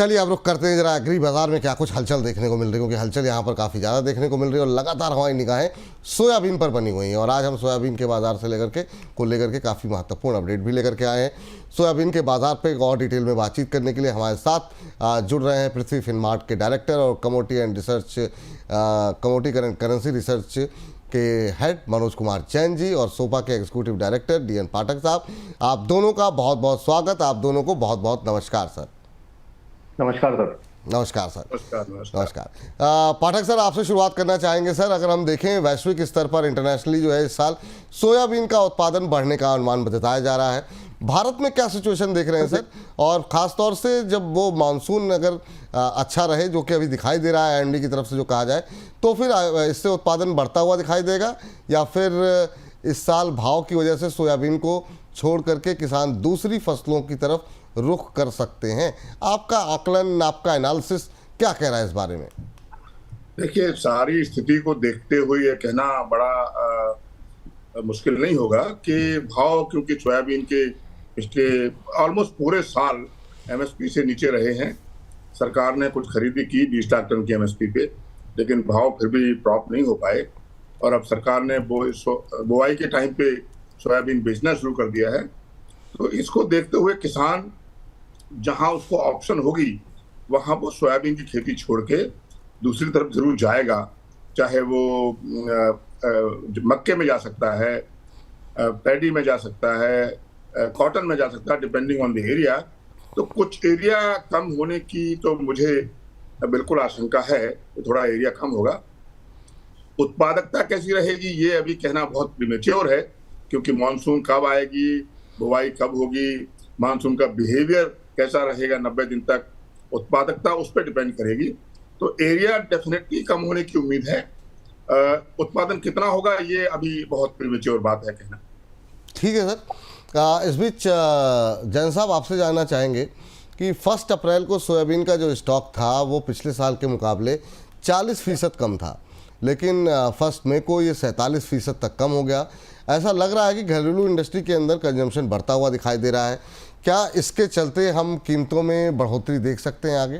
चलिए अब रुख करते हैं जरा एग्री बाजार में क्या कुछ हलचल देखने को मिल रही है, क्योंकि हलचल यहाँ पर काफ़ी ज़्यादा देखने को मिल रही है और लगातार हमारी निगाहें सोयाबीन पर बनी हुई हैं। और आज हम सोयाबीन के बाज़ार से लेकर के काफ़ी महत्वपूर्ण अपडेट भी लेकर के आए हैं। सोयाबीन के बाज़ार पर और डिटेल में बातचीत करने के लिए हमारे साथ जुड़ रहे हैं पृथ्वी फिनमार्ट के डायरेक्टर और कमोडिटी करेंसी रिसर्च के हेड मनोज कुमार जैन जी और सोपा के एग्जीक्यूटिव डायरेक्टर DN पाठक साहब। आप दोनों का बहुत बहुत स्वागत, आप दोनों को बहुत बहुत नमस्कार सर। नमस्कार सर। नमस्कार सर। नमस्कार। पाठक सर, आपसे शुरुआत करना चाहेंगे सर। अगर हम देखें वैश्विक स्तर पर इंटरनेशनली जो है इस साल सोयाबीन का उत्पादन बढ़ने का अनुमान बताया जा रहा है, भारत में क्या सिचुएशन देख रहे हैं सर? और ख़ास तौर से जब वो मानसून अगर अच्छा रहे, जो कि अभी दिखाई दे रहा है IMD की तरफ से जो कहा जाए, तो फिर इससे उत्पादन बढ़ता हुआ दिखाई देगा या फिर इस साल भाव की वजह से सोयाबीन को छोड़ करके किसान दूसरी फसलों की तरफ रुख कर सकते हैं? आपका आकलन, आपका एनालिसिस क्या कह रहा है इस बारे में? देखिए, सारी स्थिति को देखते हुए ये कहना बड़ा मुश्किल नहीं होगा कि भाव, क्योंकि सोयाबीन के पिछले ऑलमोस्ट पूरे साल MSP से नीचे रहे हैं। सरकार ने कुछ खरीदी की 20 लाख टन की MSP पे, लेकिन भाव फिर भी ड्रॉप नहीं हो पाए। और अब सरकार ने बुआई के टाइम पे सोयाबीन बेचना शुरू कर दिया है। तो इसको देखते हुए किसान जहां उसको ऑप्शन होगी वहां वो सोयाबीन की खेती छोड़ के दूसरी तरफ जरूर जाएगा। चाहे वो मक्के में जा सकता है, पैडी में जा सकता है, कॉटन में जा सकता है, डिपेंडिंग ऑन द एरिया। तो कुछ एरिया कम होने की तो मुझे बिल्कुल आशंका है, थोड़ा एरिया कम होगा। उत्पादकता कैसी रहेगी ये अभी कहना बहुत प्रीमेच्योर है, क्योंकि मानसून कब आएगी, बुवाई कब होगी, मानसून का बिहेवियर कैसा रहेगा 90 दिन तक, उत्पादकता उस पर डिपेंड करेगी। तो एरिया डेफिनेटली कम होने की उम्मीद है। उत्पादन कितना होगा ये अभी बहुत प्रीमेच्योर बात है कहना। ठीक है सर। इस बीच जैन साहब, आपसे जानना चाहेंगे कि 1 अप्रैल को सोयाबीन का जो स्टॉक था वो पिछले साल के मुकाबले 40% कम था, लेकिन 1 मई को ये 47% तक कम हो गया। ऐसा लग रहा है कि घरेलू इंडस्ट्री के अंदर कंजम्पशन बढ़ता हुआ दिखाई दे रहा है। क्या इसके चलते हम कीमतों में बढ़ोतरी देख सकते हैं आगे?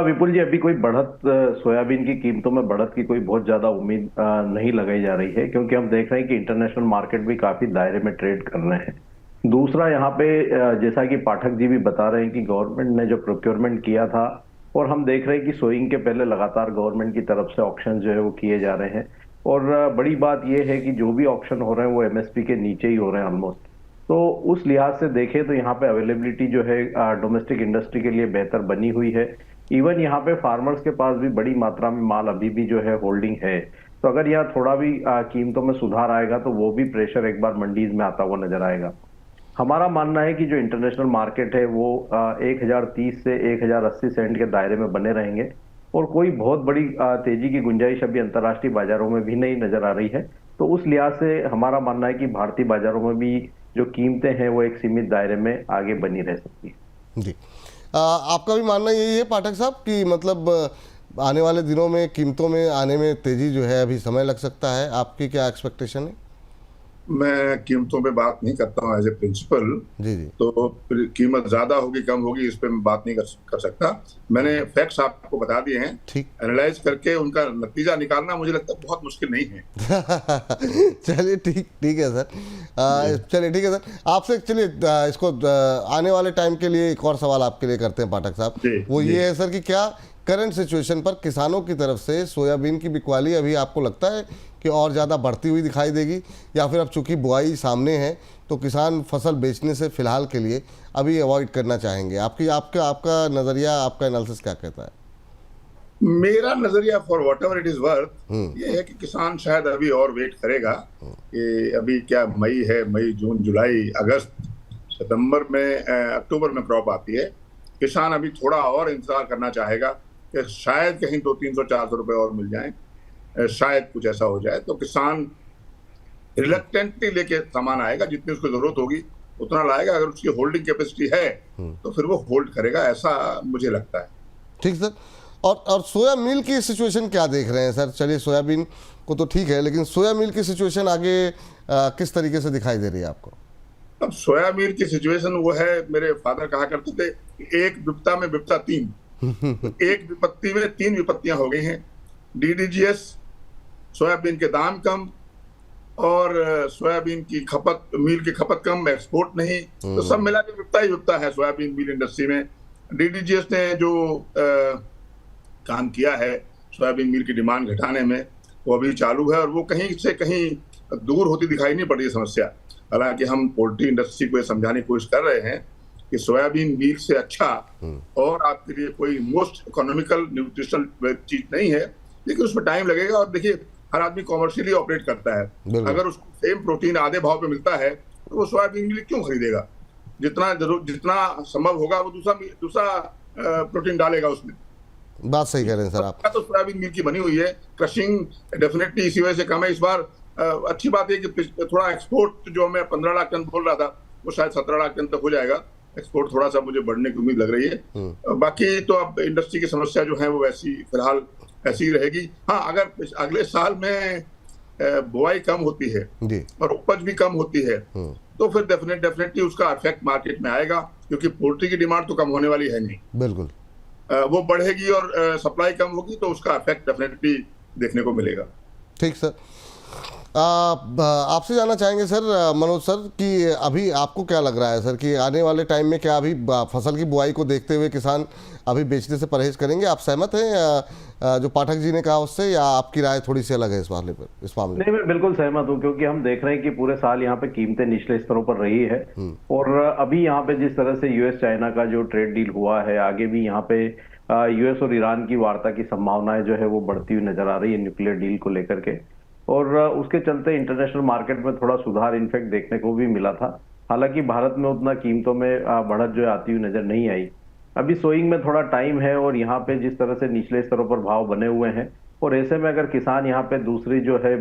विपुल जी, अभी कोई बढ़त सोयाबीन की कीमतों में बढ़त की कोई बहुत ज्यादा उम्मीद नहीं लगाई जा रही है, क्योंकि हम देख रहे हैं कि इंटरनेशनल मार्केट भी काफी दायरे में ट्रेड कर रहे हैं। दूसरा, यहाँ पे जैसा कि पाठक जी भी बता रहे हैं कि गवर्नमेंट ने जो प्रोक्योरमेंट किया था, और हम देख रहे हैं कि सोइंग के पहले लगातार गवर्नमेंट की तरफ से ऑक्शन जो है वो किए जा रहे हैं। और बड़ी बात यह है कि जो भी ऑक्शन हो रहे हैं वो MSP के नीचे ही हो रहे हैं ऑलमोस्ट। तो उस लिहाज से देखें तो यहाँ पे अवेलेबिलिटी जो है डोमेस्टिक इंडस्ट्री के लिए बेहतर बनी हुई है। इवन यहाँ पे फार्मर्स के पास भी बड़ी मात्रा में माल अभी भी जो है होल्डिंग है। तो अगर यहाँ थोड़ा भी कीमतों में सुधार आएगा तो वो भी प्रेशर एक बार मंडीज में आता हुआ नजर आएगा। हमारा मानना है कि जो इंटरनेशनल मार्केट है वो 1030 से 1080 सेंट के दायरे में बने रहेंगे, और कोई बहुत बड़ी तेजी की गुंजाइश अभी अंतर्राष्ट्रीय बाजारों में भी नहीं नजर आ रही है। तो उस लिहाज से हमारा मानना है कि भारतीय बाजारों में भी जो कीमतें हैं वो एक सीमित दायरे में आगे बनी रह सकती है। जी, आपका भी मानना यही है पाठक साहब कि मतलब आने वाले दिनों में कीमतों में आने में तेजी जो है अभी समय लग सकता है? आपकी क्या एक्सपेक्टेशन है? मैं कीमतों पे बात नहीं करता हूँ एज ए प्रिंसिपल। जी। तो कीमत ज्यादा होगी कम होगी इस पे मैं बात नहीं कर सकता। मैंने फैक्ट्स आपको बता दिए हैं। ठीक, एनालाइज करके उनका नतीजा निकालना मुझे लगता है बहुत मुश्किल नहीं है। चलिए ठीक है सर। चलिए ठीक है सर, आपसे चलिए इसको आने वाले टाइम के लिए एक और सवाल आपके लिए करते हैं पाठक साहब। वो ये है सर कि क्या करंट सिचुएशन पर किसानों की तरफ से सोयाबीन की बिकवाली अभी आपको लगता है कि और ज़्यादा बढ़ती हुई दिखाई देगी, या फिर अब चूंकि बुआई सामने है तो किसान फसल बेचने से फिलहाल के लिए अभी अवॉइड करना चाहेंगे? आपका नज़रिया, आपका एनालिसिस क्या कहता है? मेरा नजरिया for what ever it is worth ये है कि किसान शायद अभी और वेट करेगा कि अभी क्या मई है, मई जून जुलाई अगस्त सितंबर में अक्टूबर में क्रॉप आती है। किसान अभी थोड़ा और इंतजार करना चाहेगा कि शायद कहीं 200-300-400 रुपए और मिल जाएं, शायद कुछ ऐसा हो जाए। तो किसान रिलक्टेंटली लेके सामान आएगा, जितनी उसको जरूरत होगी उतना लाएगा। अगर उसकी होल्डिंग कैपेसिटी है तो फिर वो होल्ड करेगा, ऐसा मुझे लगता है। ठीक सर। और सोया मिल की सिचुएशन क्या देख रहे हैं सर? चलिए सोयाबीन को तो ठीक है, लेकिन सोया मिल की सिचुएशन आगे किस तरीके से दिखाई दे रही है आपको? अब सोयाबीन की सिचुएशन वो है, मेरे फादर कहा करते थे एक विपत्ता में विपत्ता तीन। एक विपत्ति में तीन विपत्तियां हो गई हैं, डीडीजीएस, सोयाबीन के दाम कम और सोयाबीन की खपत, मील की खपत कम, एक्सपोर्ट नहीं, तो सब मिला के विपत्ता ही विपत्ता है सोयाबीन मील इंडस्ट्री में। डीडीजीएस ने जो काम किया है सोयाबीन मील की डिमांड घटाने में, वो अभी चालू है और वो कहीं से कहीं दूर होती दिखाई नहीं पड़ रही समस्या। हालांकि हम पोल्ट्री इंडस्ट्री को ये समझाने की कोशिश कर रहे हैं कि सोयाबीन मील से अच्छा और आपके लिए कोई मोस्ट इकोनॉमिकल न्यूट्रिशनल चीज नहीं है, लेकिन उसमें टाइम लगेगा। और देखिए, हर आदमी कॉमर्शियली ऑपरेट करता है, अगर उसको सेम प्रोटीन आधे भाव पे मिलता है तो वो सोयाबीन मील क्यों खरीदेगा? जितना संभव होगा वो दूसरा प्रोटीन डालेगा उसमें। बात सही कह रहे हैं सर आप। तो सोयाबीन मील की बनी हुई है, क्रशिंग डेफिनेटली इसी वजह से कम है इस बार। अच्छी बात है कि थोड़ा एक्सपोर्ट जो मैं 15 लाख टन बोल रहा था वो शायद 17 लाख टन तक हो जाएगा। एक्सपोर्ट थोड़ा सा मुझे बढ़ने की उम्मीद लग रही है। बाकी तो अब इंडस्ट्री की समस्या जो है वो वैसी फिलहाल ऐसी ही रहेगी। हाँ, अगर अगले साल में बुआई कम होती है और उपज भी कम होती है तो फिर डेफिनेटली उसका इफेक्ट मार्केट में आएगा, क्योंकि पोल्ट्री की डिमांड तो कम होने वाली है नहीं, बिल्कुल वो बढ़ेगी और सप्लाई कम होगी तो उसका इफेक्ट डेफिनेटली देखने को मिलेगा। ठीक सर, आपसे जानना चाहेंगे सर मनोज सर कि अभी आपको क्या लग रहा है सर कि आने वाले टाइम में क्या अभी फसल की बुआई को देखते हुए किसान अभी बेचने से परहेज करेंगे? आप सहमत हैं जो पाठक जी ने कहा उससे, या आपकी राय थोड़ी सी अलग है इस मामले पर? नहीं, मैं बिल्कुल सहमत हूं, क्योंकि हम देख रहे हैं कि पूरे साल यहाँ पे कीमतें निचले स्तरों पर रही है और अभी यहाँ पे जिस तरह से यूएस चाइना का जो ट्रेड डील हुआ है, आगे भी यहाँ पे यूएस और ईरान की वार्ता की संभावनाएं जो है वो बढ़ती हुई नजर आ रही है न्यूक्लियर डील को लेकर के, और उसके चलते इंटरनेशनल मार्केट में थोड़ा सुधार इनफैक्ट देखने को भी मिला था। हालांकि भारत में उतना कीमतों में बढ़त जो है आती हुई नजर नहीं आई। अभी सोइंग में थोड़ा टाइम है और यहाँ पे जिस तरह से निचले स्तरों पर भाव बने हुए हैं, और ऐसे में अगर किसान यहाँ पे दूसरी जो है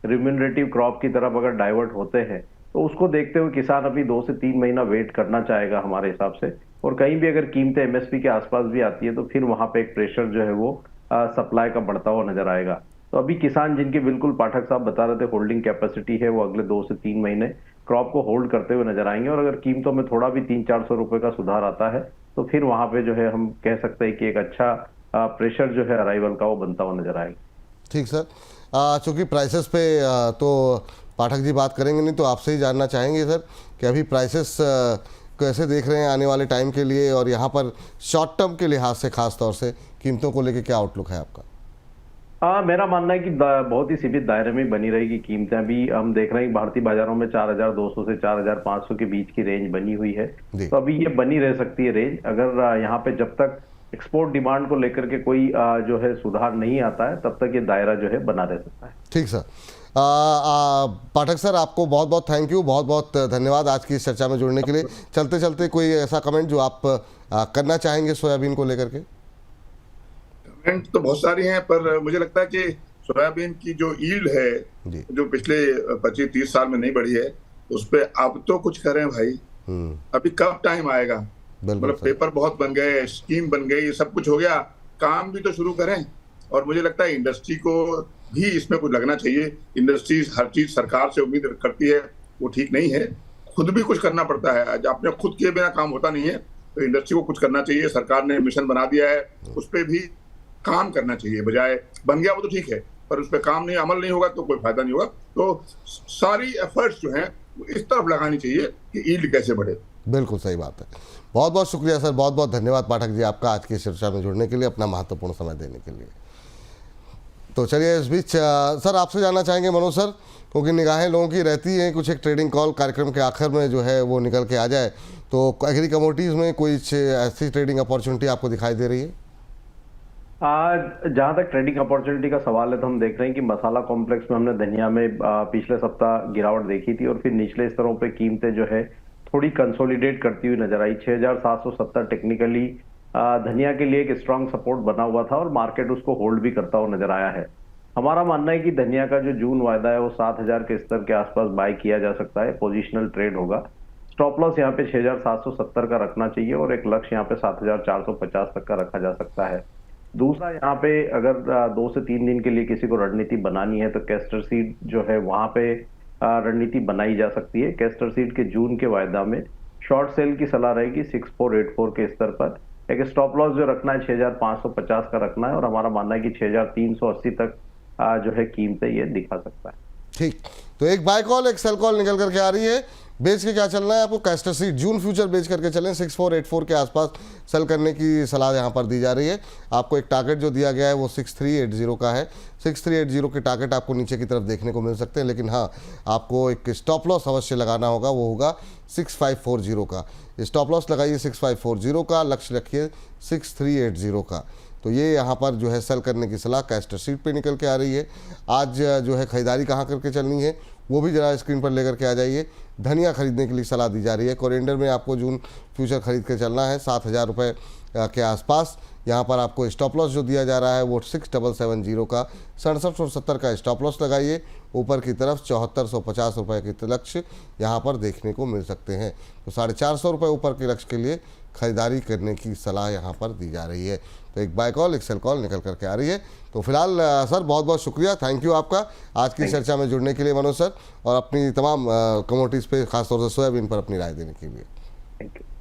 रिम्यूनरेटिव क्रॉप की तरफ अगर डाइवर्ट होते हैं तो उसको देखते हुए किसान अभी 2 से 3 महीना वेट करना चाहेगा हमारे हिसाब से। और कहीं भी अगर कीमतें एमएसपी के आसपास भी आती है तो फिर वहां पे एक प्रेशर जो है वो सप्लाई का बढ़ता हुआ नजर आएगा। तो अभी किसान जिनकी बिल्कुल पाठक साहब बता रहे थे होल्डिंग कैपेसिटी है, वो अगले 2 से 3 महीने क्रॉप को होल्ड करते हुए नजर आएंगे। और अगर कीमतों में थोड़ा भी 300-400 रुपए का सुधार आता है तो फिर वहां पे जो है हम कह सकते हैं कि एक अच्छा प्रेशर जो है अराइवल का वो बनता हुआ नजर आएगा। ठीक सर, चूंकि प्राइसेस पे तो पाठक जी बात करेंगे नहीं, तो आपसे ही जानना चाहेंगे सर कि अभी प्राइसेस कैसे देख रहे हैं आने वाले टाइम के लिए, और यहाँ पर शॉर्ट टर्म के लिहाज से खास तौर से कीमतों को लेकर क्या आउटलुक है आपका? मेरा मानना है कि बहुत ही सीमित दायरे में बनी रहेगी कीमतें। अभी हम देख रहे हैं कि भारतीय बाजारों में 4200 से 4500 के बीच की रेंज बनी हुई है, तो अभी ये बनी रह सकती है रेंज। अगर यहाँ पे जब तक एक्सपोर्ट डिमांड को लेकर के कोई जो है सुधार नहीं आता है तब तक ये दायरा जो है बना रह सकता है। ठीक सर, पाठक सर आपको बहुत बहुत थैंक यू, बहुत बहुत धन्यवाद आज की इस चर्चा में जुड़ने के लिए। चलते चलते कोई ऐसा कमेंट जो आप करना चाहेंगे सोयाबीन को लेकर के? कमेंट तो बहुत सारी हैं, पर मुझे लगता है कि सोयाबीन की जो यील्ड है जो पिछले 25-30 साल में नहीं बढ़ी है, उस पर अब तो कुछ करें भाई। अभी कब टाइम आएगा? मतलब पेपर बहुत बन गए, स्कीम बन गई, सब कुछ हो गया, काम भी तो शुरू करें। और मुझे लगता है इंडस्ट्री को भी इसमें कुछ लगना चाहिए। इंडस्ट्री हर चीज सरकार से उम्मीद करती है, वो ठीक नहीं है। खुद भी कुछ करना पड़ता है, अपने खुद किए बिना काम होता नहीं है, तो इंडस्ट्री को कुछ करना चाहिए। सरकार ने मिशन बना दिया है, उस पर भी काम करना चाहिए। बजाय बन गया वो तो ठीक है, पर उस पर काम नहीं, अमल नहीं होगा तो कोई फायदा नहीं होगा। तो सारी एफर्ट्स जो हैं इस तरफ लगानी चाहिए कि यील्ड कैसे बढ़े। बिल्कुल सही बात है। बहुत बहुत शुक्रिया सर, बहुत बहुत धन्यवाद पाठक जी आपका आज की चर्चा में जुड़ने के लिए, अपना महत्वपूर्ण समय देने के लिए। तो चलिए इस बीच सर आपसे जानना चाहेंगे मनोज सर, क्योंकि निगाहें लोगों की रहती हैं कुछ एक ट्रेडिंग कॉल कार्यक्रम के आखिर में जो है वो निकल के आ जाए, तो एग्री कमोडिटीज़ में कोई ऐसी ट्रेडिंग अपॉर्चुनिटी आपको दिखाई दे रही है? जहां तक ट्रेडिंग अपॉर्चुनिटी का सवाल है तो हम देख रहे हैं कि मसाला कॉम्प्लेक्स में हमने धनिया में पिछले सप्ताह गिरावट देखी थी और फिर निचले स्तरों पे कीमतें जो है थोड़ी कंसोलिडेट करती हुई नजर आई। 6770 टेक्निकली धनिया के लिए एक स्ट्रांग सपोर्ट बना हुआ था और मार्केट उसको होल्ड भी करता हुआ नजर आया है। हमारा मानना है कि धनिया का जो जून वायदा है वो 7000 के स्तर के आसपास बाय किया जा सकता है, पोजिशनल ट्रेड होगा। स्टॉप लॉस यहाँ पे 6770 का रखना चाहिए और एक लक्ष्य यहाँ पे 7450 तक का रखा जा सकता है। दूसरा, यहाँ पे अगर 2 से 3 दिन के लिए किसी को रणनीति बनानी है तो कैस्टर सीड जो है वहां पे रणनीति बनाई जा सकती है। कैस्टर सीड के जून के वायदा में शॉर्ट सेल की सलाह रहेगी 6484 के स्तर पर। एक स्टॉप लॉस जो रखना है 6550 का रखना है, और हमारा मानना है कि 6380 तक जो है कीमतें ये दिखा सकता है। ठीक, तो एक बाय कॉल एक सेल कॉल निकल करके आ रही है। बेच के क्या चलना है आपको? कैस्टर सीड जून फ्यूचर बेच करके चलें, 6484 के आसपास सेल करने की सलाह यहाँ पर दी जा रही है। आपको एक टारगेट जो दिया गया है वो 6380 का है। 6380 के टारगेट आपको नीचे की तरफ देखने को मिल सकते हैं, लेकिन हाँ, आपको एक स्टॉप लॉस अवश्य लगाना होगा, वो होगा 6540 का। स्टॉप लॉस लगाइए 6540 का, लक्ष्य रखिए 6380 का। तो ये यहाँ पर जो है सेल करने की सलाह कैस्टर सीट पे निकल के आ रही है। आज जो है खरीदारी कहाँ करके चलनी है वो भी जरा स्क्रीन पर लेकर के आ जाइए। धनिया खरीदने के लिए सलाह दी जा रही है। कोरिएंडर में आपको जून फ्यूचर खरीद के चलना है 7000 रुपये के आसपास। यहाँ पर आपको स्टॉप लॉस जो दिया जा रहा है वो 6770 का, 6770 का स्टॉप लॉस लगाइए। ऊपर की तरफ 7450 रुपये के लक्ष्य यहाँ पर देखने को मिल सकते हैं। तो 450 रुपये ऊपर के लक्ष्य के लिए खरीदारी करने की सलाह यहाँ पर दी जा रही है। तो एक बाय कॉल एक सेल कॉल निकल करके आ रही है। तो फिलहाल सर बहुत बहुत शुक्रिया, थैंक यू आपका आज की चर्चा में जुड़ने के लिए मनोज सर, और अपनी तमाम कमोडिटीज़ पे खासतौर से सोयाबीन पर अपनी राय देने के लिए। Thank you.